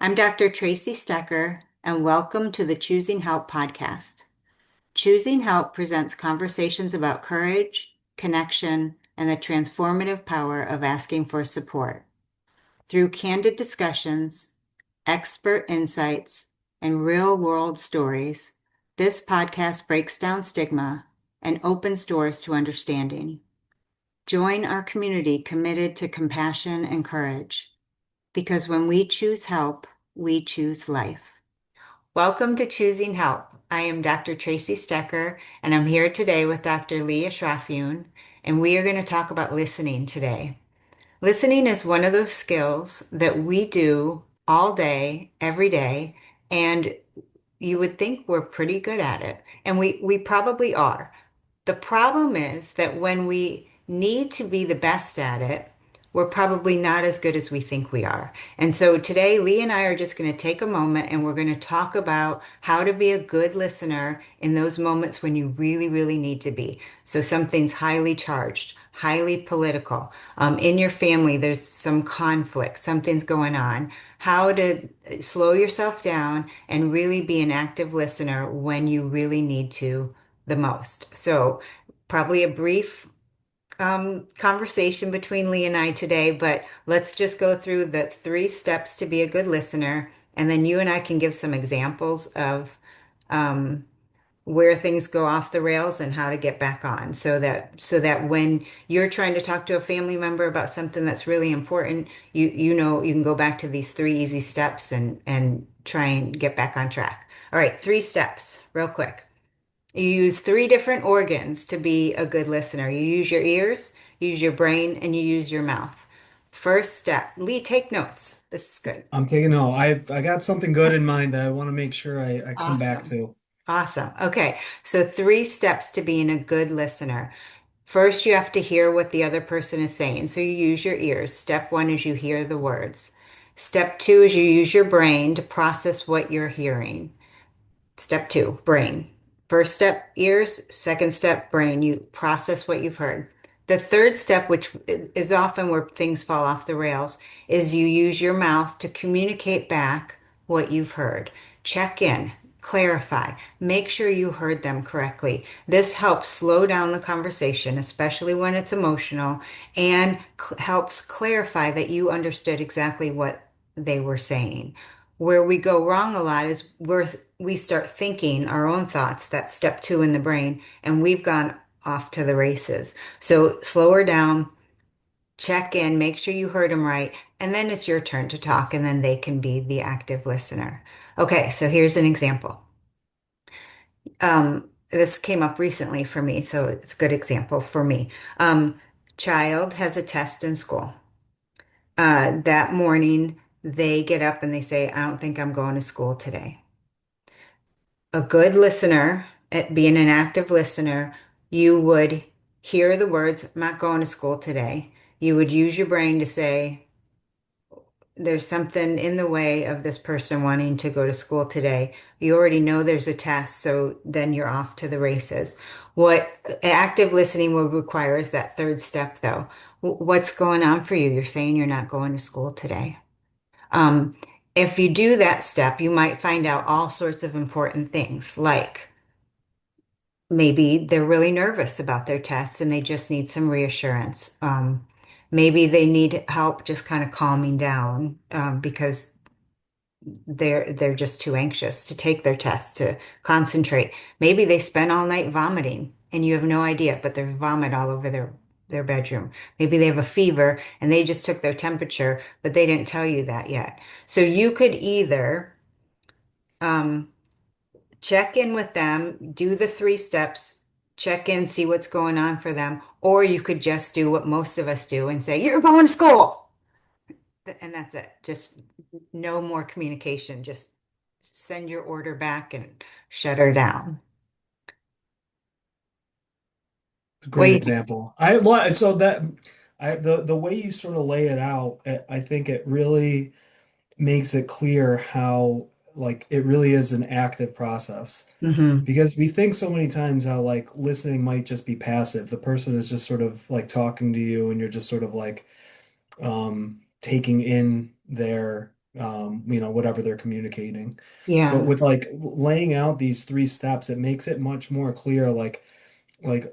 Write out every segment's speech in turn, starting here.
I'm Dr. Tracy Stecker, and welcome to the Choosing Help podcast. Choosing Help presents conversations about courage, connection, and the transformative power of asking for support. Through candid discussions, expert insights, and real world stories, this podcast breaks down stigma and opens doors to understanding. Join our community committed to compassion and courage, because when we choose help, we choose life. Welcome to Choosing Help. I am Dr. Tracy Stecker, and I'm here today with Dr. Ashrafioun, and we are going to talk about listening today. Listening is one of those skills that we do all day, every day, and you would think we're pretty good at it, and we probably are. The problem is that when we need to be the best at it, we're probably not as good as we think we are. And so today, Lee and I are just going to take a moment and we're going to talk about how to be a good listener in those moments when you really, really need to be. So something's highly charged, highly political. In your family, there's some conflict, something's going on. How to slow yourself down and really be an active listener when you really need to the most. So, probably a brief conversation between Lee and I today, but let's just go through the 3 steps to be a good listener, and then you and I can give some examples of um, where things go off the rails and how to get back on, so that when you're trying to talk to a family member about something that's really important, you know you can go back to these 3 easy steps and try and get back on track. All right, 3 steps, real quick. You use 3 different organs to be a good listener. You use your ears, you use your brain, and you use your mouth. First step. Lee, take notes. This is good. I'm taking no. I got something good in mind that I want to make sure I come back Awesome. to. Awesome. Okay. So 3 steps to being a good listener. First, you have to hear what the other person is saying. So you use your ears. Step 1 is you hear the words. Step 2 is you use your brain to process what you're hearing. Step 2, brain. First step, ears. Second step, brain. You process what you've heard. The third step, which is often where things fall off the rails, is you use your mouth to communicate back what you've heard. Check in, clarify, make sure you heard them correctly. This helps slow down the conversation, especially when it's emotional, and helps clarify that you understood exactly what they were saying. Where we go wrong a lot is we start thinking our own thoughts. That's step 2 in the brain, and we've gone off to the races. So slow her down, check in, make sure you heard them right, and then it's your turn to talk, and then they can be the active listener. Okay, so here's an example. This came up recently for me, so it's a good example for me. Child has a test in school. That morning, they get up and they say, I don't think I'm going to school today. A good listener, at being an active listener, you would hear the words, I'm not going to school today. You would use your brain to say, there's something in the way of this person wanting to go to school today. You already know there's a test, so then you're off to the races. What active listening would require is that third step, though. What's going on for you? You're saying you're not going to school today. Um, if you do that step, you might find out all sorts of important things, like maybe they're really nervous about their tests and they just need some reassurance. Maybe they need help just kind of calming down because they're just too anxious to take their test, to concentrate. Maybe they spent all night vomiting and you have no idea, but there's vomit all over their bedroom. Maybe they have a fever and they just took their temperature, but they didn't tell you that yet. So you could either um, check in with them, do the 3 steps, check in, see what's going on for them, or you could just do what most of us do and say, You're going to school. And that's it. Just no more communication. Just send your order back and shut her down. What do Great you think? example. I want so that I the way you sort of lay it out, I think it really makes it clear how like it really is an active process. Hmm. Because we think so many times how like listening might just be passive. The person is just sort of like talking to you and you're just sort of like taking in their whatever they're communicating. But Yeah. with like laying out these three steps, it makes it much more clear. Like,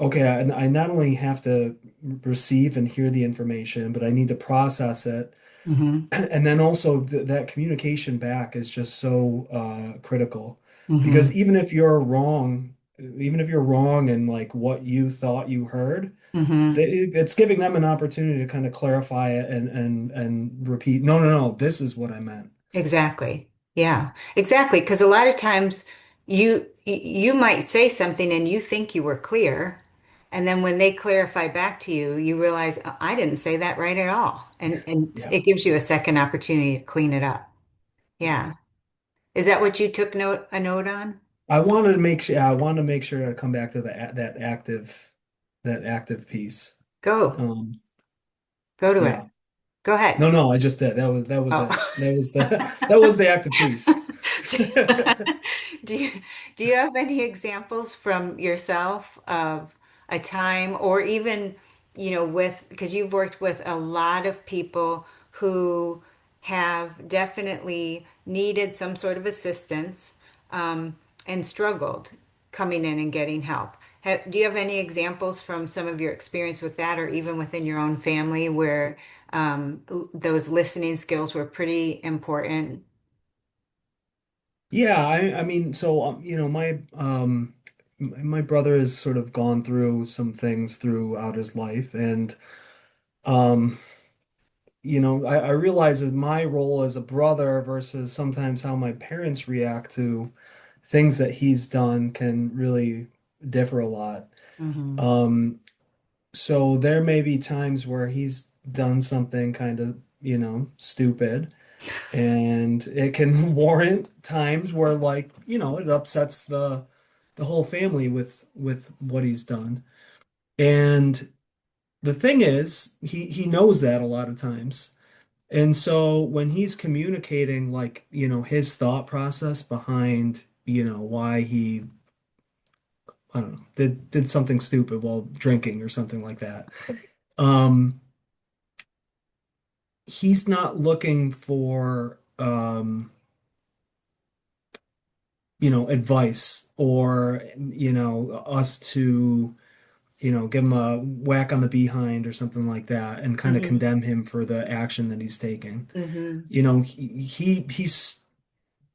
okay, I not only have to receive and hear the information, but I need to process it. Hmm. And then also that communication back is just so critical because Hmm. even if you're wrong in like what you thought you heard, Hmm. it's giving them an opportunity to kind of clarify it and repeat, no, no, no, this is what I meant. Exactly. Yeah, exactly. Because a lot of times you might say something and you think you were clear, and then when they clarify back to you, you realize, "Oh, I didn't say that right at all," and Yeah. it gives you a second opportunity to clean it up. Yeah. Yeah. Is that what you took a note on? I wanted to make sure to come back to that active piece. Go. Um, Go to it. yeah. Go ahead. No, no, I just did. That was Oh. it. That was the that was the active piece. Do you do you have any examples from yourself of a time or even, with because you've worked with a lot of people who have definitely needed some sort of assistance, and struggled coming in and getting help. Do you have any examples from some of your experience with that, or even within your own family where those listening skills were pretty important? Yeah, I mean, so my brother has sort of gone through some things throughout his life, and um I realize that my role as a brother versus sometimes how my parents react to things that he's done can really differ a lot. Hmm. Um, so there may be times where he's done something kind of, stupid, and it can warrant times where like, it upsets the whole family with what he's done. And the thing is, he knows that a lot of times. And so when he's communicating like, his thought process behind, why he, I don't know, did something stupid while drinking or something like that. Um, he's not looking for advice or, us to, give him a whack on the behind or something like that and kind of Hmm. condemn him for the action that he's taking. Hmm.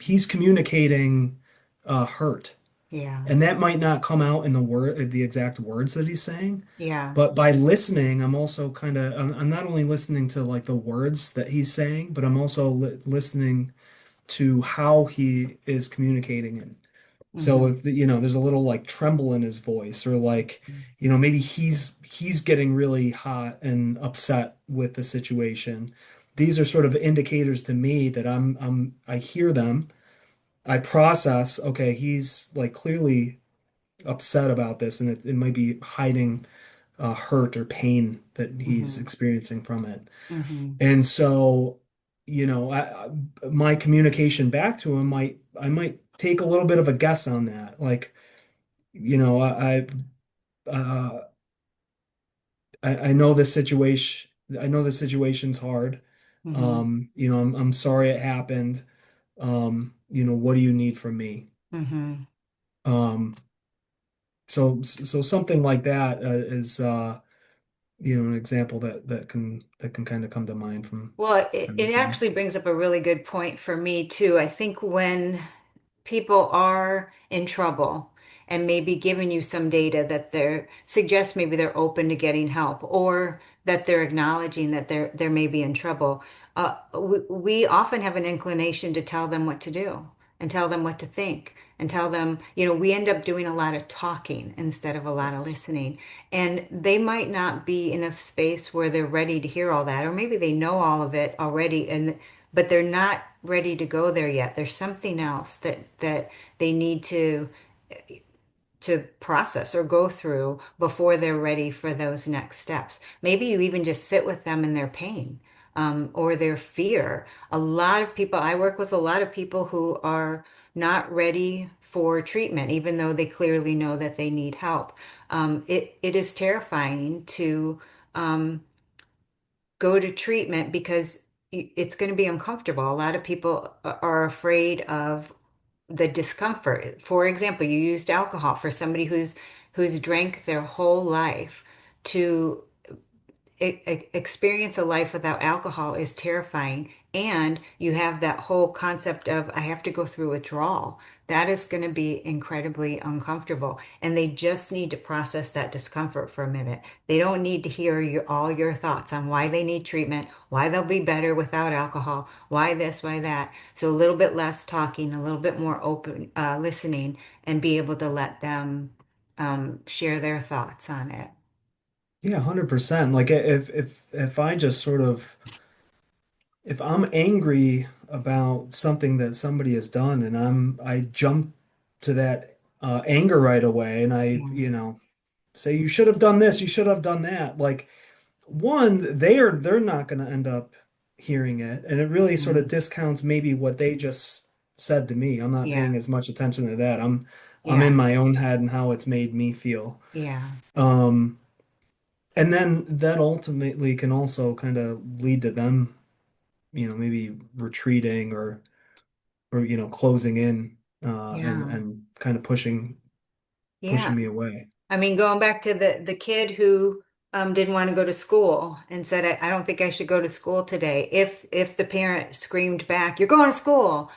He's communicating hurt. Yeah. And that might not come out in the exact words that he's saying, Yeah. but by listening, I'm also I'm not only listening to like the words that he's saying, but I'm also listening to how he is communicating it. So Hmm. if there's a little like tremble in his voice, or like, maybe he's getting really hot and upset with the situation. These are sort of indicators to me that I hear them. I process, okay, he's like clearly upset about this, and it might be hiding hurt or pain that he's Hmm. experiencing from it. Hmm. And so, my communication back to him I might take a little bit of a guess on that. Like, you know, uh, I know this situation. I know the situation's hard. Hmm. I'm sorry it happened. What do you need from me? Hmm. Um, so something like that is an example that can kind of come to mind Well, it, from it yourself. actually brings up a really good point for me too. I think when people are in trouble and maybe giving you some data that they're suggest maybe they're open to getting help or that they're acknowledging that they're maybe in trouble. We often have an inclination to tell them what to do and tell them what to think and tell them, we end up doing a lot of talking instead of a lot of Yes. listening. And they might not be in a space where they're ready to hear all that, or maybe they know all of it already and but they're not ready to go there yet. There's something else that they need to process or go through before they're ready for those next steps. Maybe you even just sit with them in their pain, or their fear. A lot of people, I work with a lot of people who are not ready for treatment, even though they clearly know that they need help. It is terrifying to go to treatment because it's going to be uncomfortable. A lot of people are afraid of the discomfort. For example, you used alcohol for somebody who's drank their whole life to experience a life without alcohol is terrifying. And you have that whole concept of, I have to go through withdrawal. That is going to be incredibly uncomfortable. And they just need to process that discomfort for a minute. They don't need to hear all your thoughts on why they need treatment, why they'll be better without alcohol, why this, why that. So a little bit less talking, a little bit more open, listening, and be able to let them share their thoughts on it. Yeah, 100%. Like if I just sort of if I'm angry about something that somebody has done and I jump to that anger right away and I, Yeah. say you should have done this, you should have done that. Like one, they're not going to end up hearing it, and it really sort of Mm. discounts maybe what they just said to me. I'm not Yeah. paying as much attention to that. I'm Yeah. in my own head and how it's made me feel. Yeah. Um, and then that ultimately can also kind of lead to them, maybe retreating or closing in Yeah. and kind of pushing Yeah. me away. I mean, going back to the kid who didn't want to go to school and said, I don't think I should go to school today. If the parent screamed back, "You're going to school,"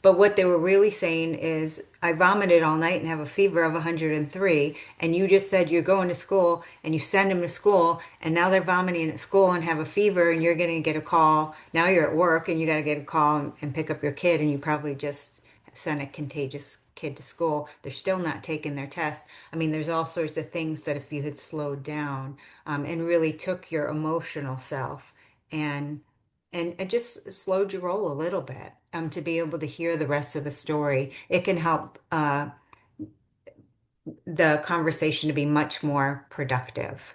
but what they were really saying is, "I vomited all night and have a fever of 103, and you just said you're going to school, and you send them to school, and now they're vomiting at school and have a fever, and you're going to get a call. Now you're at work, and you got to get a call and pick up your kid, and you probably just sent a contagious kid to school. They're still not taking their test. I mean, there's all sorts of things that if you had slowed down and really took your emotional self and and just slowed your roll a little bit to be able to hear the rest of the story, it can help the conversation to be much more productive.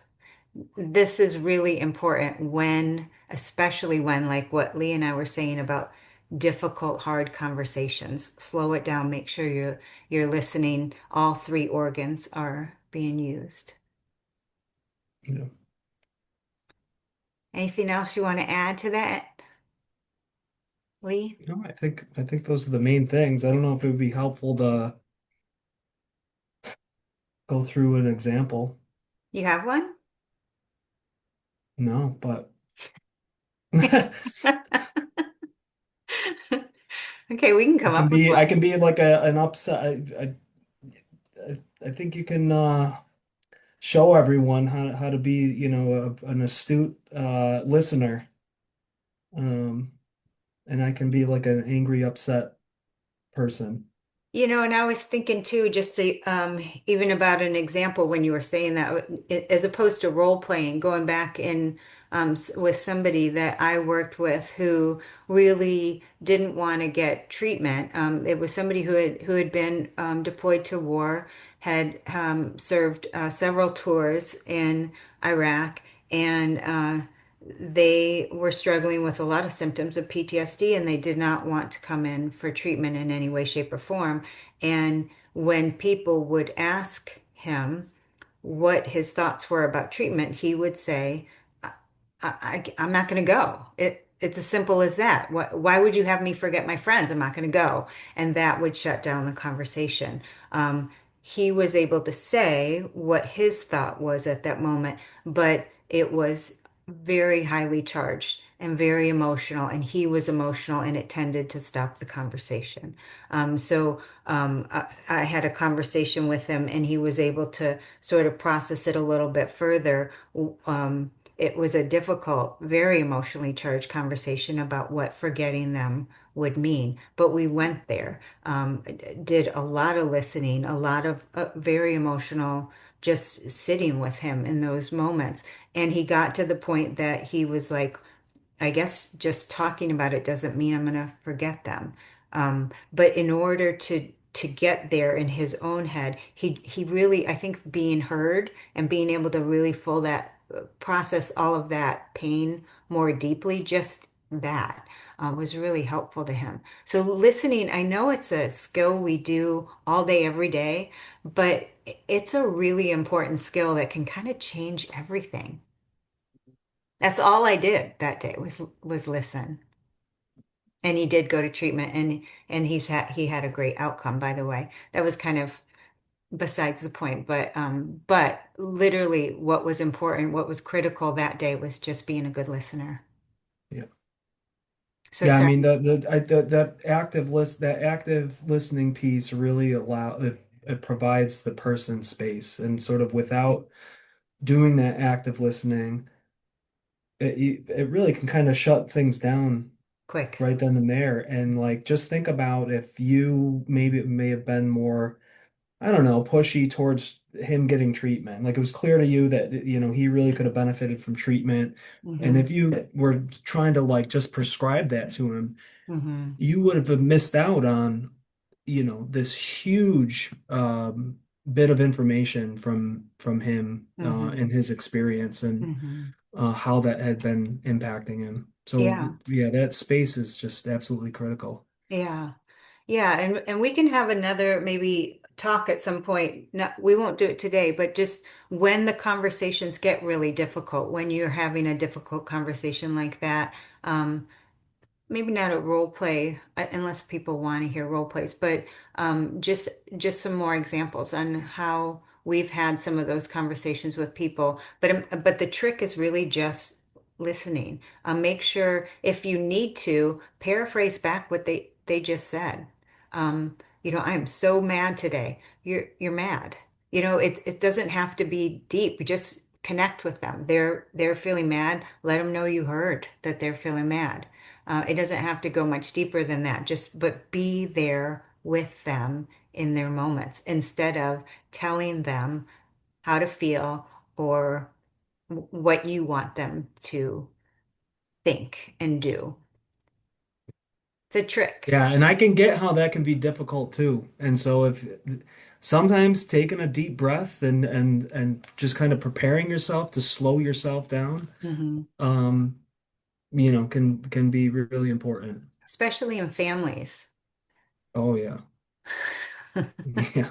This is really important when, especially when, like what Lee and I were saying about difficult, hard conversations. Slow it down, make sure you're listening. All three organs are being used. You know. Anything else you want to add to that, Lee? No, I think those are the main things. I don't know if it would be helpful to go through an example. You have one? No, but I Okay, we can come can up with be I one. can be like an upset. I think you can show everyone how to be, an astute listener. Um, and I can be like an angry, upset person. And I was thinking too, just to even about an example when you were saying that, as opposed to role playing, going back in with somebody that I worked with who really didn't want to get treatment. It was somebody who had been deployed to war, had served several tours in Iraq, and they were struggling with a lot of symptoms of PTSD and they did not want to come in for treatment in any way, shape, or form. And when people would ask him what his thoughts were about treatment, he would say, I'm not going to go. It's as simple as that. Why would you have me forget my friends? I'm not going to go. And that would shut down the conversation. He was able to say what his thought was at that moment, but it was very highly charged and very emotional, and he was emotional, and it tended to stop the conversation. I had a conversation with him, and he was able to sort of process it a little bit further. It was a difficult, very emotionally charged conversation about what forgetting them would mean. But we went there, did a lot of listening, a lot of very emotional, just sitting with him in those moments. And he got to the point that he was like, I guess just talking about it doesn't mean I'm going to forget them. But in order to get there in his own head, he really, I think, being heard and being able to really full that process all of that pain more deeply, just that was really helpful to him. So listening, I know it's a skill we do all day, every day, but it's a really important skill that can kind of change everything. That's all I did that day was listen. And he did go to treatment and he had a great outcome, by the way. That was kind of besides the point, but literally what was important, what was critical that day was just being a good listener. Yeah. So Yeah, I sorry. mean that active listening piece really it provides the person space, and sort of without doing that active listening, it really can kind of shut things down Quick. right then and there. And like just think about if you maybe may have been more, I don't know, pushy towards him getting treatment. Like it was clear to you that, he really could have benefited from treatment. And Hmm. if you were trying to like just prescribe that to him, Hmm. you would have missed out on, this huge bit of information from him Hmm. and his experience and Hmm. how that had been impacting him. So Yeah. yeah, that space is just absolutely critical. Yeah. Yeah, and we can have another maybe talk at some point. No, we won't do it today, but just when the conversations get really difficult, when you're having a difficult conversation like that, um, maybe not a role play unless people want to hear role plays, but just some more examples on how we've had some of those conversations with people. But the trick is really just listening. Make sure if you need to paraphrase back what they just said. I am so mad today. You're mad. It doesn't have to be deep. Just connect with them. They're feeling mad. Let them know you heard that they're feeling mad. It doesn't have to go much deeper than that. But be there with them in their moments instead of telling them how to feel or what you want them to think and do. It's a trick. Yeah, and I can get how that can be difficult too. And so if sometimes taking a deep breath and just kind of preparing yourself to slow yourself down, Hmm. um, can be really important. Especially in families. Oh yeah. Yeah.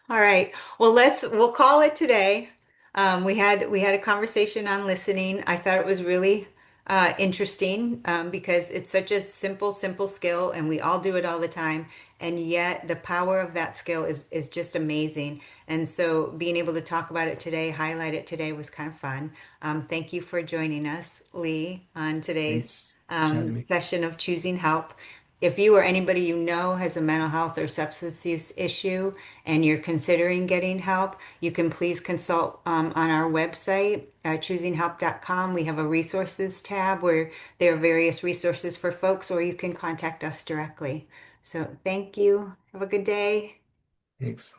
All right. Well, we'll call it today. We had a conversation on listening. I thought it was really interesting because it's such a simple skill, and we all do it all the time. And yet, the power of that skill is just amazing. And so, being able to talk about it today, highlight it today, was kind of fun. Thank you for joining us, Lee, on today's Thanks for chatting to me. session of Choosing Help. If you or anybody you know has a mental health or substance use issue and you're considering getting help, you can please consult on our website, choosinghelp.com. We have a resources tab where there are various resources for folks, or you can contact us directly. So thank you. Have a good day. Thanks.